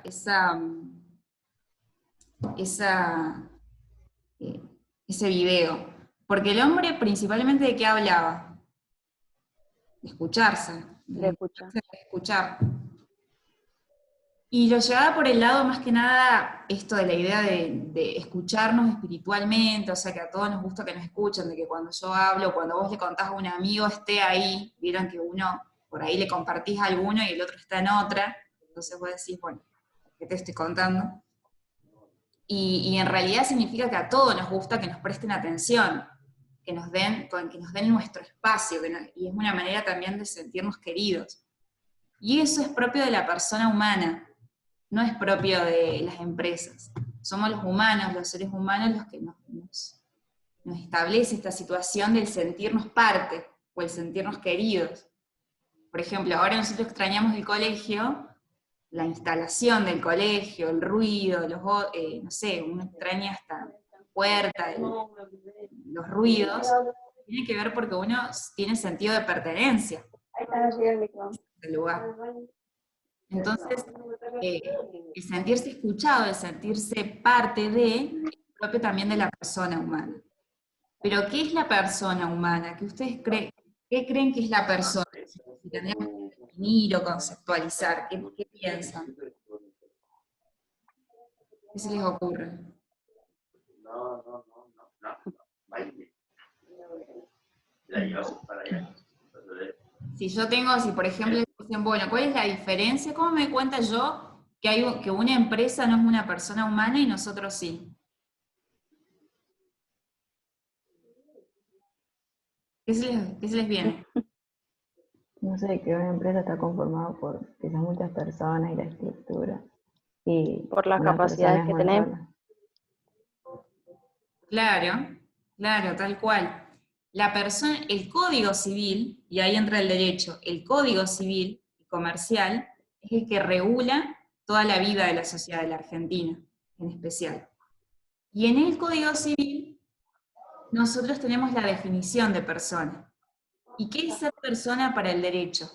esa, ese video. Porque el hombre principalmente ¿de qué hablaba? De escucharse, De escuchar. de escuchar. Y lo llevaba por el lado más que nada esto de la idea de escucharnos espiritualmente, o sea que a todos nos gusta que nos escuchen, de que cuando yo hablo, cuando vos le contás a un amigo esté ahí, vieron que uno, por ahí le compartís a alguno y el otro está en otra, entonces vos decís, bueno, ¿qué te estoy contando? Y en realidad significa que a todos nos gusta que nos presten atención, que nos den nuestro espacio, y es una manera también de sentirnos queridos. Y eso es propio de la persona humana, no es propio de las empresas. Somos los humanos, los seres humanos, los que nos establece esta situación del sentirnos parte, o el sentirnos queridos. Por ejemplo, ahora nosotros extrañamos el colegio, la instalación del colegio, el ruido, no sé, uno extraña hasta la puerta, los ruidos, tiene que ver porque uno tiene sentido de pertenencia del lugar. Entonces, el sentirse escuchado, el sentirse parte de, es propio también de la persona humana. Pero, ¿qué es la persona humana? ¿Qué ustedes creen? ¿Qué creen que es la persona? Si tendríamos que definir o conceptualizar, ¿qué piensan? ¿Qué se les ocurre? Si por ejemplo dicen, bueno, ¿cuál es la diferencia? ¿Cómo me cuenta yo que una empresa no es una persona humana y nosotros sí? ¿Qué se les viene? No sé, que una empresa está conformada por quizás muchas personas y la estructura. Y Por las una capacidades persona es que una tenemos. sola. Claro, claro, tal cual. El Código Civil, y ahí entra el derecho, el Código Civil y Comercial es el que regula toda la vida de la sociedad de la Argentina, en especial. Y en el Código Civil nosotros tenemos la definición de persona. ¿Y qué es ser persona para el derecho?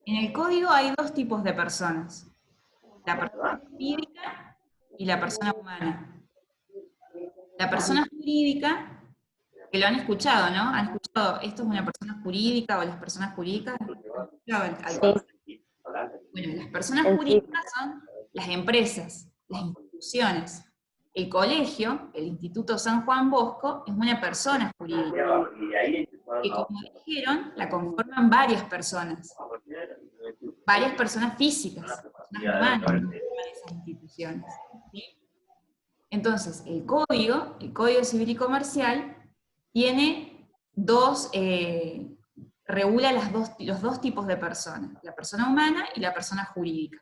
En el Código hay dos tipos de personas, la persona jurídica y la persona humana. La persona jurídica, que lo han escuchado, ¿no? Han escuchado, esto es una persona jurídica o las personas jurídicas. ¿Han escuchado Sí, Bueno, las personas en sí. jurídicas son las empresas, las instituciones. El colegio, el Instituto San Juan Bosco, es una persona jurídica, que como dijeron, la conforman varias personas físicas, personas humanas, que conforman esas instituciones. ¿Sí? Entonces, el Código Civil y Comercial, tiene regula los dos tipos de personas, la persona humana y la persona jurídica.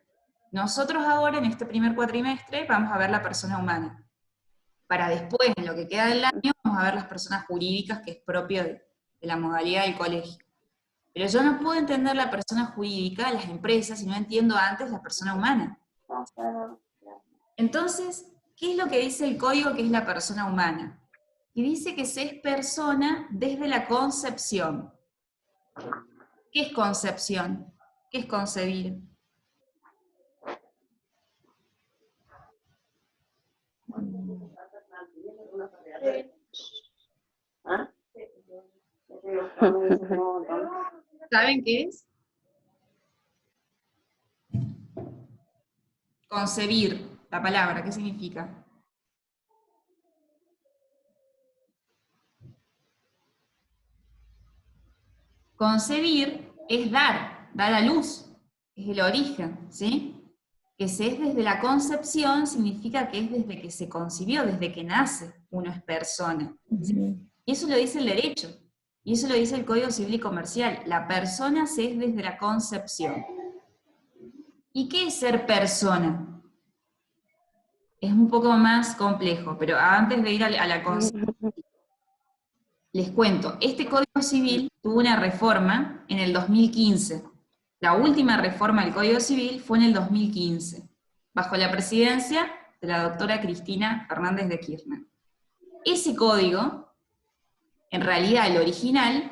Nosotros ahora, en este primer cuatrimestre, vamos a ver la persona humana. Para después, en lo que queda del año, vamos a ver las personas jurídicas, que es propio de la modalidad del colegio. Pero yo no puedo entender la persona jurídica, las empresas, si no entiendo antes la persona humana. Entonces, ¿qué es lo que dice el código que es la persona humana? Y dice que se es persona desde la concepción. ¿Qué es concepción? ¿Qué es concebir? ¿Saben qué es? Concebir, la palabra, ¿qué significa? Concebir es dar a luz, es el origen, ¿sí? Que se es desde la concepción significa que es desde que se concibió, desde que nace, uno es persona. ¿Sí? Y eso lo dice el derecho, y eso lo dice el Código Civil y Comercial. La persona se es desde la concepción. ¿Y qué es ser persona? Es un poco más complejo, pero antes de ir a la concepción, les cuento, este Código Civil tuvo una reforma en el 2015. La última reforma del Código Civil fue en el 2015, bajo la presidencia de la doctora Cristina Fernández de Kirchner. Ese código, en realidad el original,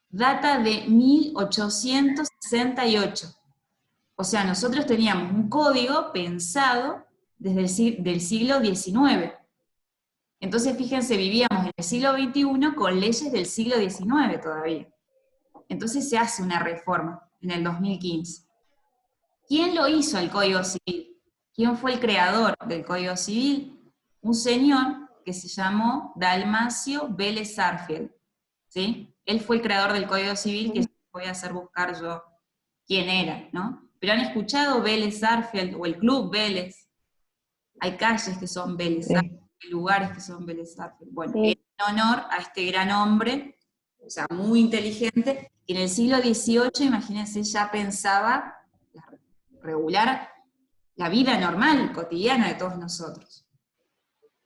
data de 1868. O sea, nosotros teníamos un código pensado desde del siglo XIX. Entonces, fíjense, vivíamos en el siglo XXI con leyes del siglo XIX todavía. Entonces se hace una reforma en el 2015. ¿Quién lo hizo el Código Civil? ¿Quién fue el creador del Código Civil? Un señor que se llamó Dalmacio Vélez Sarsfield, ¿sí? Él fue el creador del Código Civil, que voy a hacer buscar yo quién era, ¿no? Pero han escuchado Vélez Sarsfield o el Club Vélez. Hay calles que son Vélez Sarsfield, hay lugares que son Vélez Sarsfield. Bueno, en honor a este gran hombre, o sea, muy inteligente, que en el siglo XVIII, imagínense, ya pensaba regular la vida normal, cotidiana de todos nosotros.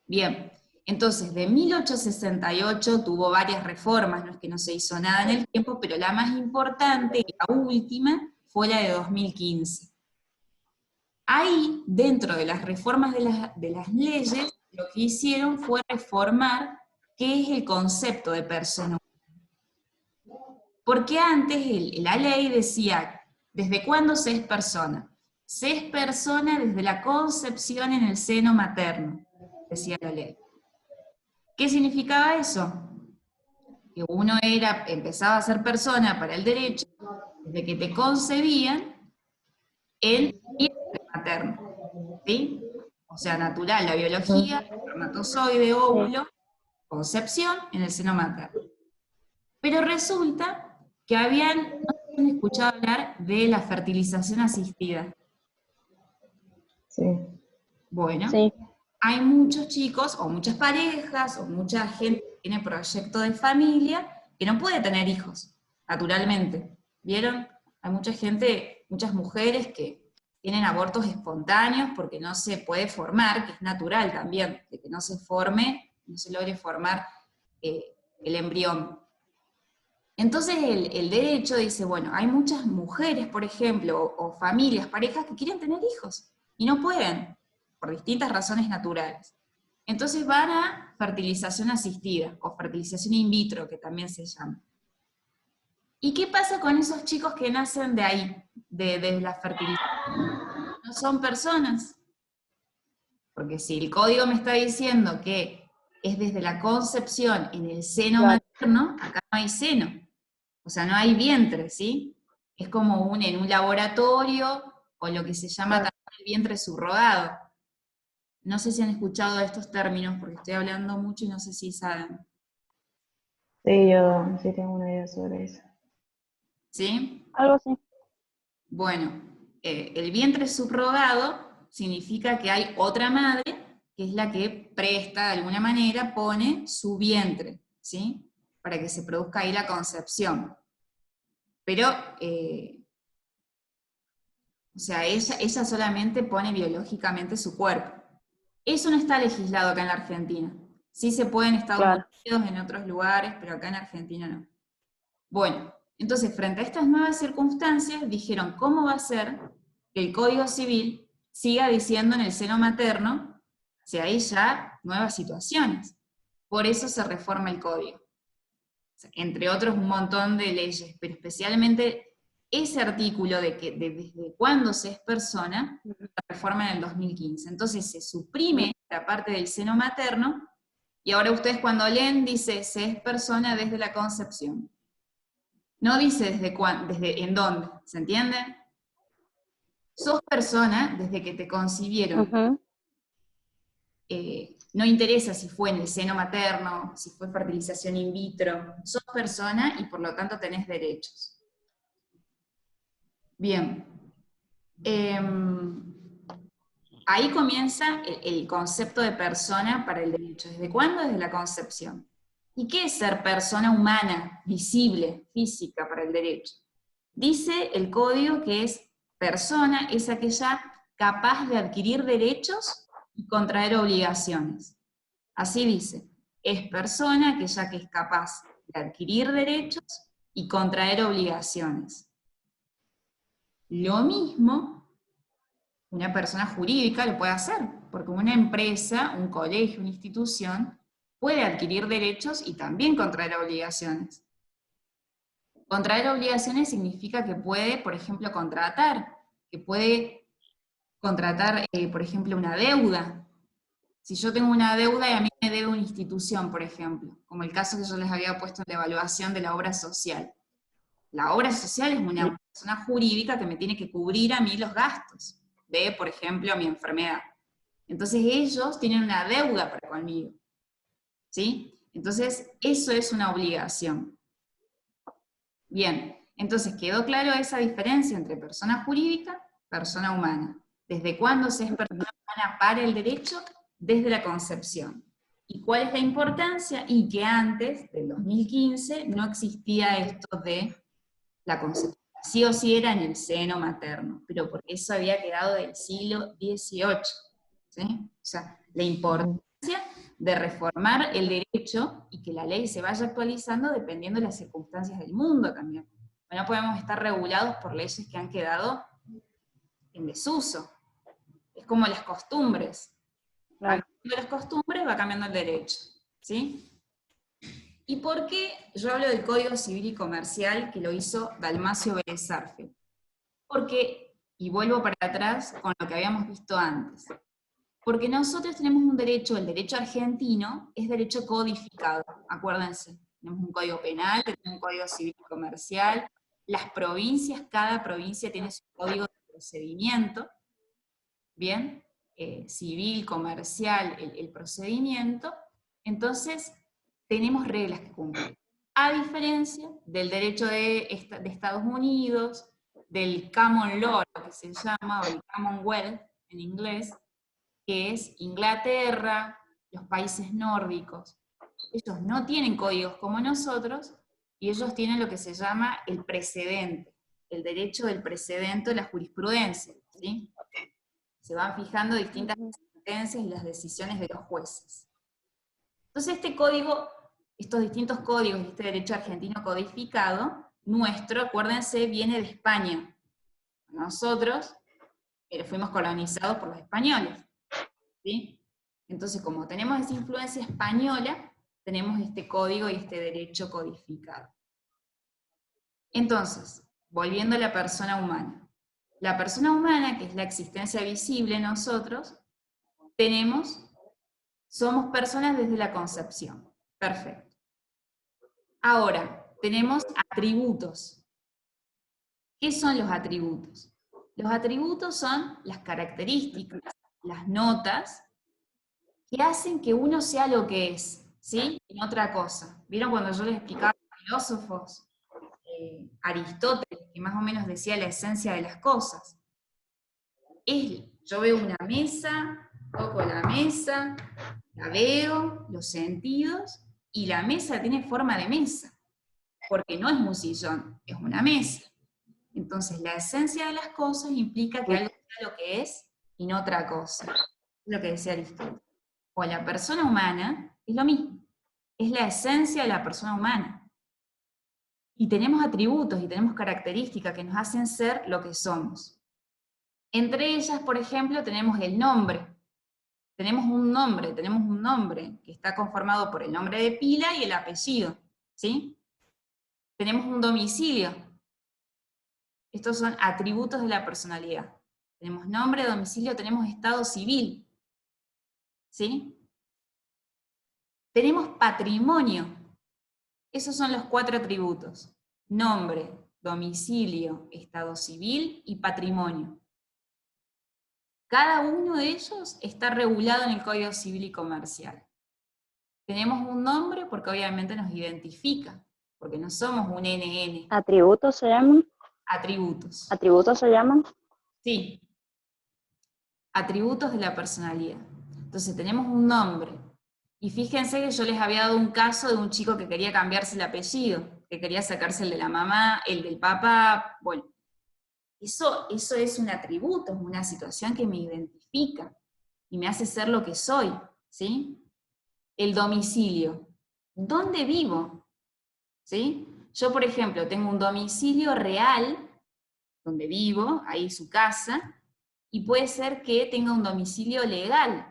Bien, entonces de 1868 tuvo varias reformas, no es que no se hizo nada en el tiempo, pero la más importante y la última fue la de 2015. Ahí, dentro de las reformas de las leyes, lo que hicieron fue reformar qué es el concepto de persona. Porque antes la ley decía, ¿desde cuándo se es persona? Se es persona desde la concepción en el seno materno, decía la ley. ¿Qué significaba eso? Que uno empezaba a ser persona para el derecho desde que te concebían en vientre materno, ¿sí? O sea, natural, la biología, espermatozoide, óvulo, concepción en el seno materno. Pero resulta que no habían escuchado hablar de la fertilización asistida. Sí. Bueno, Sí. hay muchos chicos, o muchas parejas, o mucha gente que tiene proyecto de familia, que no puede tener hijos, naturalmente. ¿Vieron? Hay mucha gente, muchas mujeres que tienen abortos espontáneos porque no se puede formar, que es natural también, de que no se forme, no se logre formar el embrión. Entonces el derecho dice, bueno, hay muchas mujeres, por ejemplo, o familias, parejas que quieren tener hijos, y no pueden, por distintas razones naturales. Entonces van a fertilización asistida, o fertilización in vitro, que también se llama. ¿Y qué pasa con esos chicos que nacen de ahí, de la fertilización? No son personas. Porque si el código me está diciendo que es desde la concepción en el seno materno, acá no hay seno. O sea, no hay vientre, ¿sí? Es como en un laboratorio, o lo que se llama también el vientre subrogado. No sé si han escuchado estos términos, porque estoy hablando mucho y no sé si saben. Sí, yo sí tengo una idea sobre eso. ¿Sí? Algo así. Bueno, el vientre subrogado significa que hay otra madre, que es la que presta, de alguna manera, pone su vientre, ¿sí? Para que se produzca ahí la concepción. Pero, o sea, ella solamente pone biológicamente su cuerpo. Eso no está legislado acá en la Argentina. Sí se puede en Estados Unidos, en otros lugares, pero acá en Argentina no. Bueno, entonces, frente a estas nuevas circunstancias, dijeron, ¿cómo va a ser que el Código Civil siga diciendo en el seno materno si hay ya nuevas situaciones? Por eso se reforma el Código. O sea, entre otros, un montón de leyes, pero especialmente ese artículo de que desde cuándo se es persona, se reforma en el 2015. Entonces se suprime la parte del seno materno, y ahora ustedes cuando leen dice, se es persona desde la concepción. No dice desde cuándo, desde en dónde, ¿se entiende? Sos persona desde que te concibieron. No interesa si fue en el seno materno, si fue fertilización in vitro, sos persona y por lo tanto tenés derechos. Bien. Ahí comienza el concepto de persona para el derecho. ¿Desde cuándo? Desde la concepción. ¿Y qué es ser persona humana, visible, física para el derecho? Dice el código que persona es aquella capaz de adquirir derechos y contraer obligaciones. Así dice, es persona aquella que es capaz de adquirir derechos y contraer obligaciones. Lo mismo, una persona jurídica lo puede hacer, porque una empresa, un colegio, una institución, puede adquirir derechos y también contraer obligaciones. Contraer obligaciones significa que puede, por ejemplo, contratar, que puede contratar, por ejemplo, una deuda. Si yo tengo una deuda y a mí me debe una institución, por ejemplo, como el caso que yo les había puesto en la evaluación de la obra social. La obra social es una persona jurídica que me tiene que cubrir a mí los gastos de, por ejemplo, mi enfermedad. Entonces ellos tienen una deuda para conmigo, ¿sí? Entonces eso es una obligación. Bien, entonces quedó claro esa diferencia entre persona jurídica, persona humana. ¿Desde cuándo se es persona humana para el derecho? Desde la concepción. ¿Y cuál es la importancia? Y que antes del 2015 no existía esto de la concepción. Sí o sí era en el seno materno, pero porque eso había quedado del siglo XVIII. ¿Sí? O sea, la importancia de reformar el derecho y que la ley se vaya actualizando dependiendo de las circunstancias del mundo también. No podemos estar regulados por leyes que han quedado en desuso. Es como las costumbres. Van cambiando las costumbres, va cambiando el derecho. ¿Sí? ¿Y por qué yo hablo del Código Civil y Comercial que lo hizo Dalmacio Vélez Sarsfield? Porque, y vuelvo para atrás con lo que habíamos visto antes, porque nosotros tenemos un derecho, el derecho argentino es derecho codificado, acuérdense, tenemos un código penal, tenemos un código civil y comercial, las provincias, cada provincia tiene su código de procedimiento, ¿bien? Civil, comercial, el procedimiento, entonces tenemos reglas que cumplir. A diferencia del derecho de Estados Unidos, del common law, lo que se llama, o el Commonwealth en inglés, que es Inglaterra, los países nórdicos. Ellos no tienen códigos como nosotros, y ellos tienen lo que se llama el precedente, el derecho del precedente, la jurisprudencia, ¿sí? Se van fijando distintas sentencias y las decisiones de los jueces. Entonces este código, estos distintos códigos y este derecho argentino codificado, nuestro, acuérdense, viene de España. Nosotros fuimos colonizados por los españoles, ¿sí? Entonces, como tenemos esa influencia española, tenemos este código y este derecho codificado. Entonces, volviendo a la persona humana. La persona humana, que es la existencia visible en nosotros, somos personas desde la concepción. Perfecto. Ahora, tenemos atributos. ¿Qué son los atributos? Los atributos son las características, las notas, que hacen que uno sea lo que es, ¿sí? Y otra cosa. ¿Vieron cuando yo les explicaba a los filósofos? Aristóteles, que más o menos decía la esencia de las cosas. Yo veo una mesa, toco la mesa, la veo, los sentidos, y la mesa tiene forma de mesa, porque no es un sillón, es una mesa. Entonces, la esencia de las cosas implica que algo sea lo que es y no otra cosa. Es lo que decía Aristóteles. O la persona humana es lo mismo, es la esencia de la persona humana. Y tenemos atributos y tenemos características que nos hacen ser lo que somos. Entre ellas, por ejemplo, tenemos el nombre. Tenemos un nombre que está conformado por el nombre de pila y el apellido, ¿sí? Tenemos un domicilio. Estos son atributos de la personalidad. Tenemos nombre, domicilio, tenemos estado civil, ¿sí? Tenemos patrimonio. Esos son los 4 atributos: nombre, domicilio, estado civil y patrimonio. Cada uno de ellos está regulado en el Código Civil y Comercial. Tenemos un nombre porque obviamente nos identifica, porque no somos un NN. ¿Atributos se llaman? Atributos. ¿Atributos se llaman? Sí. Atributos de la personalidad. Entonces tenemos un nombre. Y fíjense que yo les había dado un caso de un chico que quería cambiarse el apellido, que quería sacarse el de la mamá, el del papá. Bueno, eso es un atributo, es una situación que me identifica y me hace ser lo que soy, ¿sí? El domicilio. ¿Dónde vivo? ¿Sí? Yo, por ejemplo, tengo un domicilio real, donde vivo, ahí su casa, y puede ser que tenga un domicilio legal.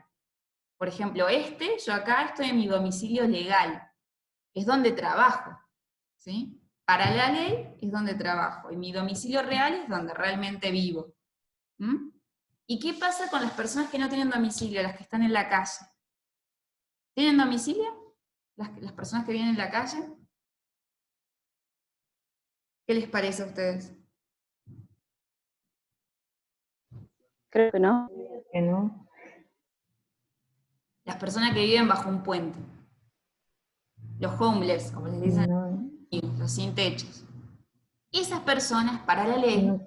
Por ejemplo, yo acá estoy en mi domicilio legal, es donde trabajo, ¿sí? Para la ley es donde trabajo, y mi domicilio real es donde realmente vivo. ¿Mm? ¿Y qué pasa con las personas que no tienen domicilio, las que están en la calle? ¿Tienen domicilio? Las personas que viven en la calle. ¿Qué les parece a ustedes? Creo que no. Que no. Las personas que viven bajo un puente. Los homeless, como les dicen, No, los sin techos. Esas personas, para la ley, no,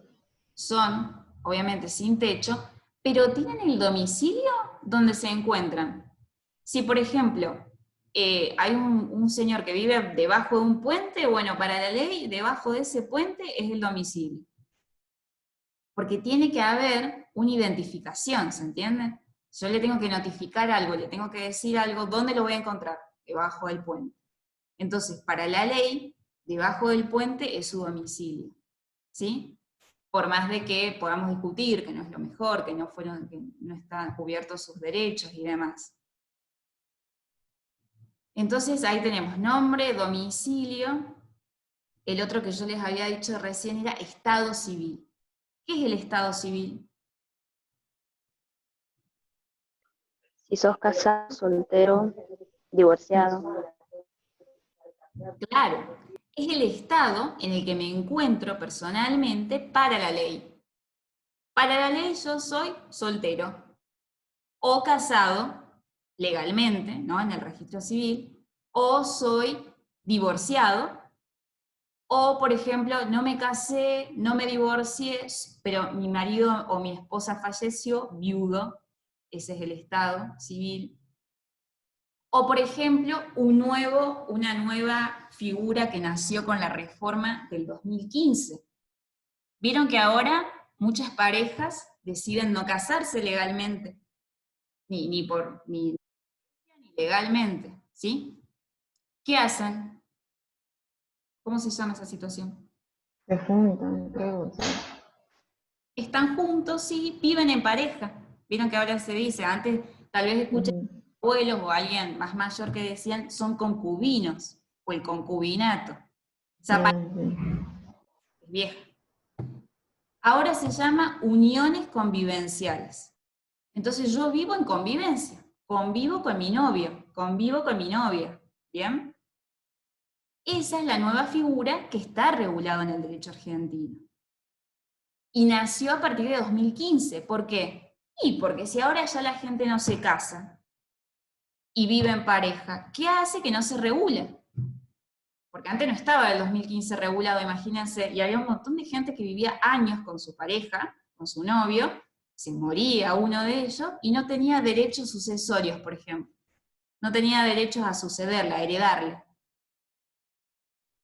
son, obviamente, sin techo, pero tienen el domicilio donde se encuentran. Si, por ejemplo, hay un señor que vive debajo de un puente, bueno, para la ley, debajo de ese puente es el domicilio. Porque tiene que haber una identificación, ¿se entiende? Yo le tengo que notificar algo, le tengo que decir algo, ¿dónde lo voy a encontrar? Debajo del puente. Entonces, para la ley, debajo del puente es su domicilio, ¿sí? Por más de que podamos discutir que no es lo mejor, que no están cubiertos sus derechos y demás. Entonces ahí tenemos nombre, domicilio. El otro que yo les había dicho recién era estado civil. ¿Qué es el estado civil? Si sos casado, soltero, divorciado. Claro, es el estado en el que me encuentro personalmente para la ley. Para la ley yo soy soltero o casado legalmente, ¿no? En el registro civil, o soy divorciado, o por ejemplo, no me casé, no me divorcié, pero mi marido o mi esposa falleció, viudo, ese es el estado civil. O por ejemplo, una nueva figura que nació con la reforma del 2015. Vieron que ahora muchas parejas deciden no casarse legalmente, ni legalmente, ¿sí? ¿Qué hacen? ¿Cómo se llama esa situación? se juntan, creo. Sí. Están juntos, sí, viven en pareja. Vieron que ahora se dice, antes tal vez escuché Ujú. abuelos o alguien más mayor que decían son concubinos, o el concubinato. Esa palabra Ah, sí. es vieja. Ahora se llama uniones convivenciales. Entonces yo vivo en convivencia, convivo con mi novio, convivo con mi novia, ¿bien? Esa es la nueva figura que está regulada en el derecho argentino. Y nació a partir de 2015. ¿Por qué? Y porque si ahora ya la gente no se casa y vive en pareja, ¿qué hace que no se regula? Porque antes no estaba el 2015 regulado, imagínense, y había un montón de gente que vivía años con su pareja, con su novio, se moría uno de ellos y no tenía derechos sucesorios, por ejemplo. No tenía derechos a sucederla, a heredarla.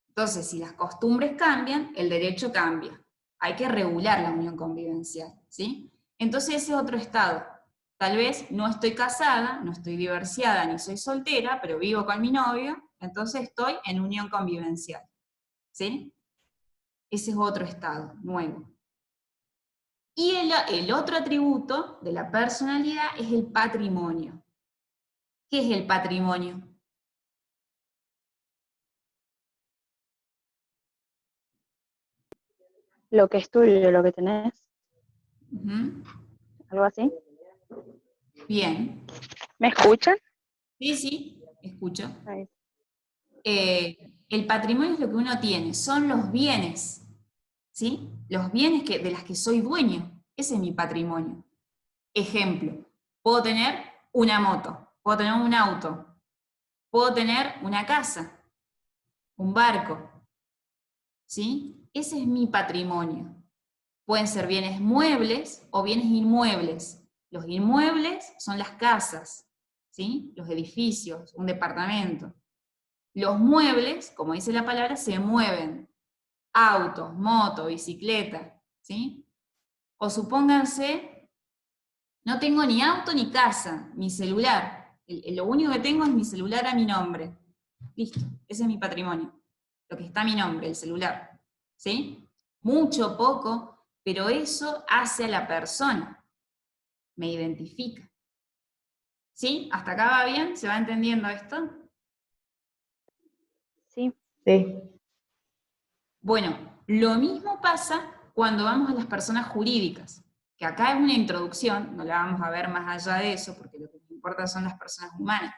Entonces, si las costumbres cambian, el derecho cambia. Hay que regular la unión convivencial, ¿sí? Entonces ese es otro estado. Tal vez no estoy casada, no estoy divorciada, ni soy soltera, pero vivo con mi novio, entonces estoy en unión convivencial, ¿sí? Ese es otro estado, nuevo. Y el otro atributo de la personalidad es el patrimonio. ¿Qué es el patrimonio? Lo que es tuyo, lo que tenés, Ujú. algo así. Bien. ¿Me escuchan? Sí, sí, escucho. Ahí. El patrimonio es lo que uno tiene, son los bienes, ¿sí? Los bienes de las que soy dueño, ese es mi patrimonio. Ejemplo, puedo tener una moto, puedo tener un auto, puedo tener una casa, un barco, ¿sí? Ese es mi patrimonio. Pueden ser bienes muebles o bienes inmuebles. Los inmuebles son las casas, ¿sí? Los edificios, un departamento. Los muebles, como dice la palabra, se mueven. Autos, moto, bicicleta, ¿sí? O supónganse, no tengo ni auto ni casa, ni celular. Lo único que tengo es mi celular a mi nombre. Listo, ese es mi patrimonio. Lo que está a mi nombre, el celular. ¿Sí? Mucho, poco, pero eso hace a la persona. Me identifica. ¿Sí? ¿Hasta acá va bien? ¿Se va entendiendo esto? Sí. Sí. Bueno, lo mismo pasa cuando vamos a las personas jurídicas. que acá es una introducción, no la vamos a ver más allá de eso, porque lo que nos importa son las personas humanas,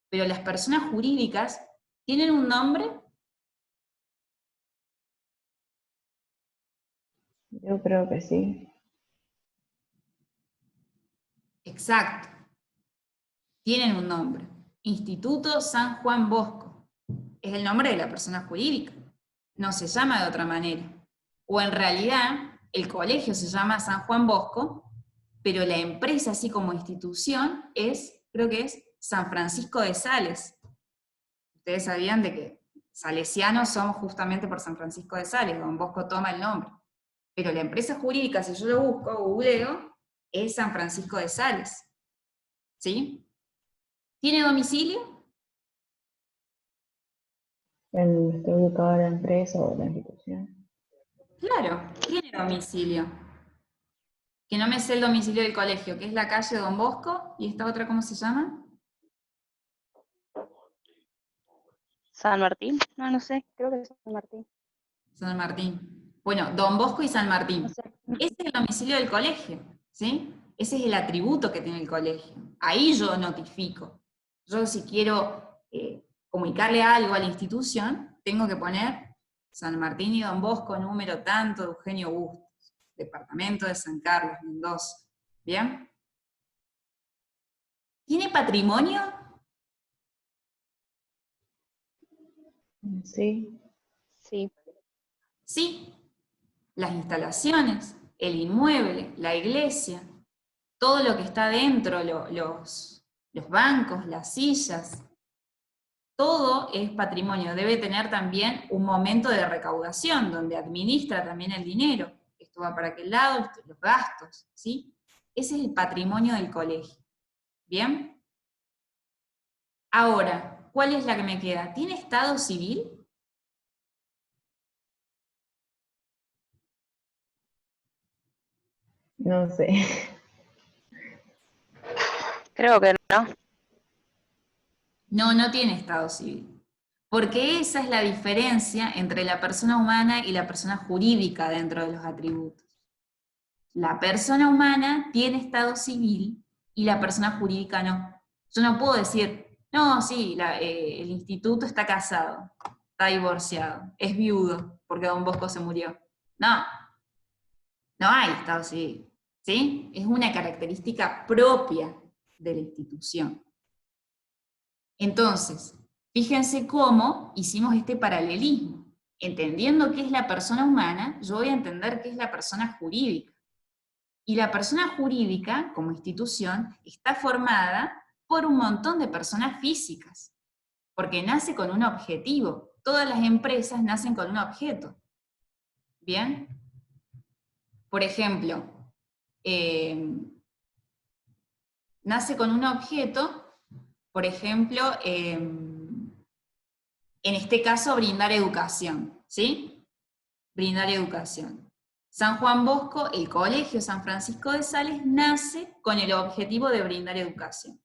pero las personas jurídicas tienen un nombre. Yo creo que sí. Exacto, tienen un nombre. Instituto San Juan Bosco. Es el nombre de la persona jurídica. No se llama de otra manera. O en realidad, el colegio se llama San Juan Bosco, pero la empresa, así como institución, creo que es San Francisco de Sales. Ustedes sabían de que salesianos somos justamente por San Francisco de Sales, Don Bosco toma el nombre. Pero la empresa jurídica, si yo lo busco, googleo, es San Francisco de Sales. ¿Sí? ¿Tiene domicilio? ¿Está ubicada la empresa o la institución? Claro, tiene domicilio. Que no me sé el domicilio del colegio, que es la calle Don Bosco, y esta otra, ¿cómo se llama? ¿San Martín? No, no sé, creo que es San Martín. San Martín. Bueno, Don Bosco y San Martín. No sé. Ese es el domicilio del colegio, ¿sí? Ese es el atributo que tiene el colegio. Ahí yo notifico. Yo si quiero comunicarle algo a la institución, tengo que poner San Martín y Don Bosco, número tanto, de Eugenio Bustos, departamento de San Carlos, Mendoza. ¿Bien? ¿Tiene patrimonio? Sí. Sí. Sí. Las instalaciones, el inmueble, la iglesia, todo lo que está dentro, los bancos, las sillas, todo es patrimonio. Debe tener también un momento de recaudación, donde administra también el dinero. Esto va para aquel lado, los gastos, ¿sí? Ese es el patrimonio del colegio. ¿Bien? Ahora, ¿cuál es la que me queda? ¿Tiene estado civil? No sé. Creo que no. No, no tiene estado civil. Porque esa es la diferencia entre la persona humana y la persona jurídica dentro de los atributos. La persona humana tiene estado civil y la persona jurídica no. Yo no puedo decir, no, sí, el instituto está casado, está divorciado, es viudo porque Don Bosco se murió. No, no hay estado civil. ¿Sí? Es una característica propia de la institución. Entonces, fíjense cómo hicimos este paralelismo. Entendiendo qué es la persona humana, yo voy a entender qué es la persona jurídica. Y la persona jurídica, como institución, está formada por un montón de personas físicas, porque nace con un objetivo. Todas las empresas nacen con un objeto. ¿Bien? Por ejemplo, nace con un objeto, por ejemplo, en este caso, brindar educación, ¿sí? Brindar educación. San Juan Bosco, el colegio San Francisco de Sales, nace con el objetivo de brindar educación.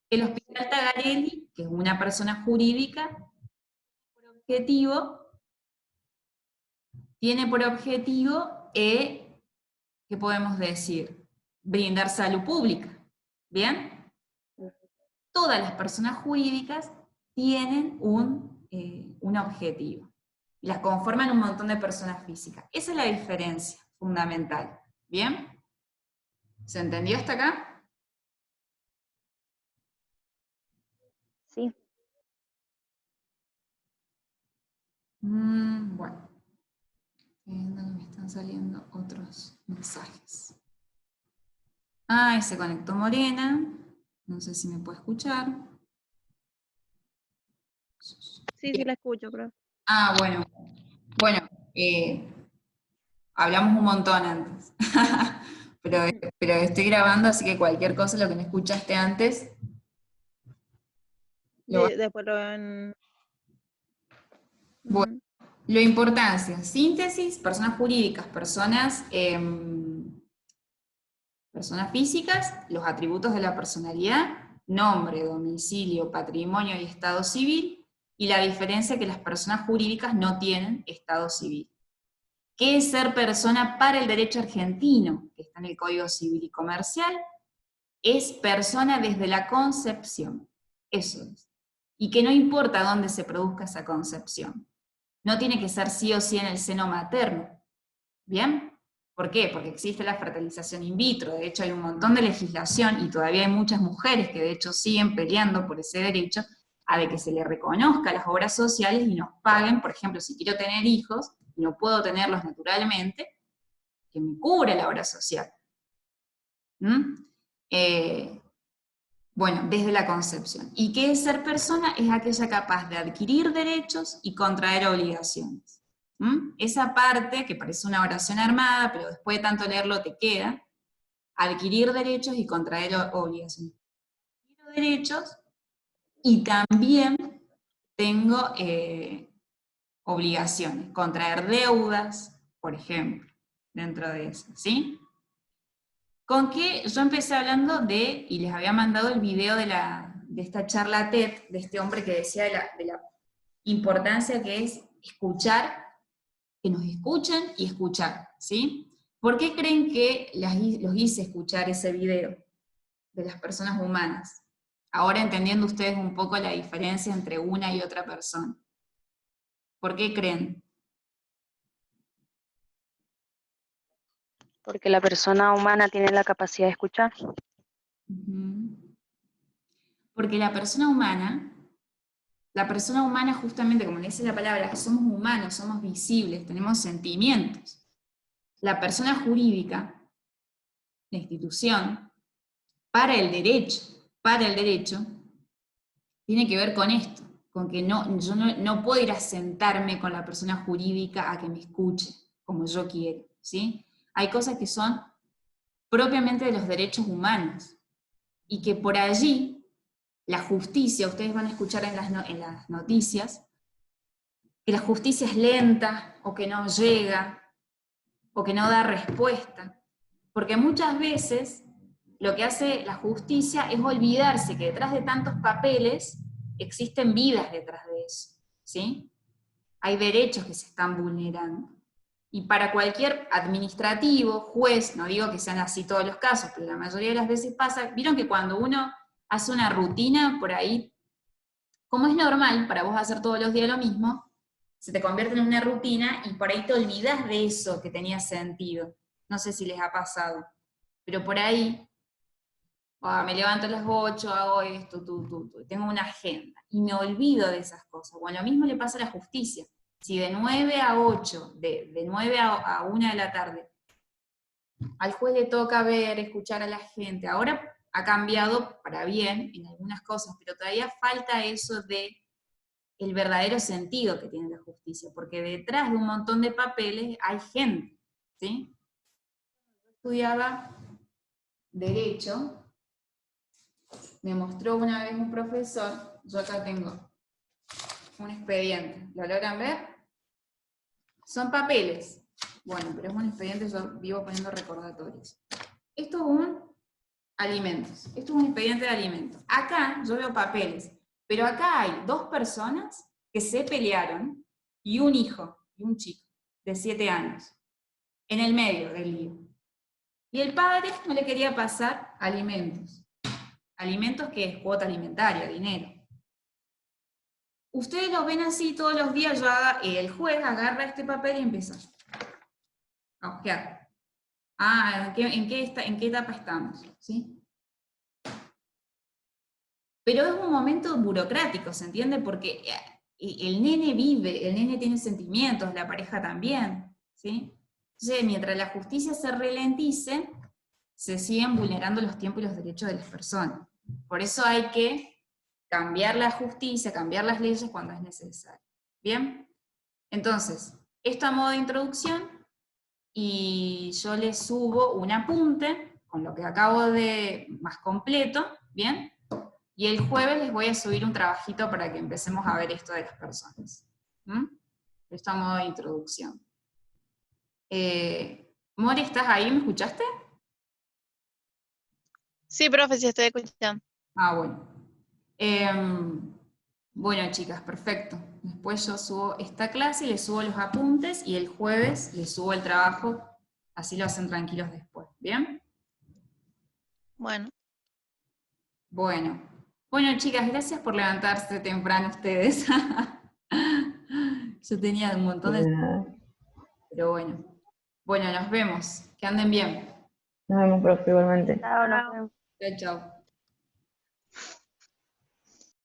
El Hospital Tagarelli, que es una persona jurídica, tiene por objetivo, ¿qué podemos decir? Brindar salud pública, ¿bien? Todas las personas jurídicas tienen un objetivo. Y las conforman un montón de personas físicas. Esa es la diferencia fundamental. ¿Bien? ¿Se entendió hasta acá? Sí. Bueno. Me están saliendo otros mensajes. Ay, se conectó Morena. No sé si me puede escuchar. Sí, sí la escucho, creo. Ah, bueno. Bueno, hablamos un montón antes. pero estoy grabando, así que cualquier cosa, lo que no escuchaste antes, Después lo ven. bueno, lo importancia, síntesis, personas jurídicas, personas físicas, los atributos de la personalidad, nombre, domicilio, patrimonio y estado civil, y la diferencia que las personas jurídicas no tienen estado civil. ¿Qué es ser persona para el derecho argentino? Que está en el Código Civil y Comercial. Es persona desde la concepción. Eso es. Y que no importa dónde se produzca esa concepción. No tiene que ser sí o sí en el seno materno. ¿Bien? ¿Por qué? Porque existe la fertilización in vitro. De hecho, hay un montón de legislación y todavía hay muchas mujeres que de hecho siguen peleando por ese derecho a de que se le reconozca las obras sociales y nos paguen, por ejemplo, si quiero tener hijos y no puedo tenerlos naturalmente, que me cubre la obra social. ¿Mm? Bueno, desde la concepción. ¿Y qué es ser persona? Es aquella capaz de adquirir derechos y contraer obligaciones. Esa parte, que parece una oración armada, pero después de tanto leerlo te queda, adquirir derechos y contraer obligaciones. Adquiero derechos y también tengo obligaciones, contraer deudas, por ejemplo, dentro de eso, ¿sí? Con que yo empecé hablando de, y les había mandado el video de esta charla TED, de este hombre que decía de la importancia que es escuchar, que nos escuchen y escuchar, ¿sí? ¿Por qué creen que los hice escuchar ese video de las personas humanas? Ahora entendiendo ustedes un poco la diferencia entre una y otra persona. ¿Por qué creen? Porque la persona humana tiene la capacidad de escuchar. Porque la persona humana justamente, como le dice la palabra, somos humanos, somos visibles, tenemos sentimientos. La persona jurídica, la institución, para el derecho, tiene que ver con esto, con que yo no puedo ir a sentarme con la persona jurídica a que me escuche como yo quiero, ¿sí? Hay cosas que son propiamente de los derechos humanos, y que por allí la justicia, ustedes van a escuchar en las noticias, que la justicia es lenta, o que no llega, o que no da respuesta, porque muchas veces lo que hace la justicia es olvidarse que detrás de tantos papeles existen vidas detrás de eso, ¿sí? Hay derechos que se están vulnerando. Y para cualquier administrativo, juez, no digo que sean así todos los casos, pero la mayoría de las veces pasa, vieron que cuando uno hace una rutina por ahí, como es normal para vos hacer todos los días lo mismo, se te convierte en una rutina y por ahí te olvidás de eso que tenía sentido. No sé si les ha pasado, pero por ahí, me levanto a las 8, hago esto, tengo una agenda, y me olvido de esas cosas. Bueno, lo mismo le pasa a la justicia. Si de 9 a 8, de 9 a 1 de la tarde, al juez le toca ver, escuchar a la gente, ahora ha cambiado para bien en algunas cosas, pero todavía falta eso de el verdadero sentido que tiene la justicia, porque detrás de un montón de papeles hay gente, ¿sí? Yo estudiaba Derecho, me mostró una vez un profesor, yo acá tengo un expediente, ¿lo logran ver? Son papeles, bueno, pero es un expediente, yo vivo poniendo recordatorios. Esto es un alimentos, esto es un expediente de alimentos. Acá yo veo papeles, pero acá hay dos personas que se pelearon y un hijo, y un chico de 7 años, en el medio del lío. Y el padre no le quería pasar alimentos. Alimentos que es cuota alimentaria, dinero. Ustedes lo ven así todos los días, el juez agarra este papel y empieza a ojear. ¿En qué etapa estamos? ¿Sí? Pero es un momento burocrático, ¿se entiende? Porque el nene vive, el nene tiene sentimientos, la pareja también, ¿sí? Entonces, mientras la justicia se ralentice, se siguen vulnerando los tiempos y los derechos de las personas. Por eso hay que cambiar la justicia, cambiar las leyes cuando es necesario. ¿Bien? Entonces, esto a modo de introducción, y yo les subo un apunte con lo que acabo de más completo, ¿bien? Y el jueves les voy a subir un trabajito para que empecemos a ver esto de las personas. Esto a modo de introducción. More, ¿estás ahí? ¿Me escuchaste? Sí, profe, sí estoy escuchando. Bueno. Bueno, chicas, perfecto. después yo subo esta clase, le subo los apuntes y el jueves le subo el trabajo, así lo hacen tranquilos después, ¿bien? Bueno, Bueno, chicas, gracias por levantarse temprano ustedes. Yo tenía un montón de... Nada. Pero bueno. Bueno, nos vemos. Que anden bien. Nos vemos, profe, igualmente. Chao, nos chao. vemos. Chao, chao.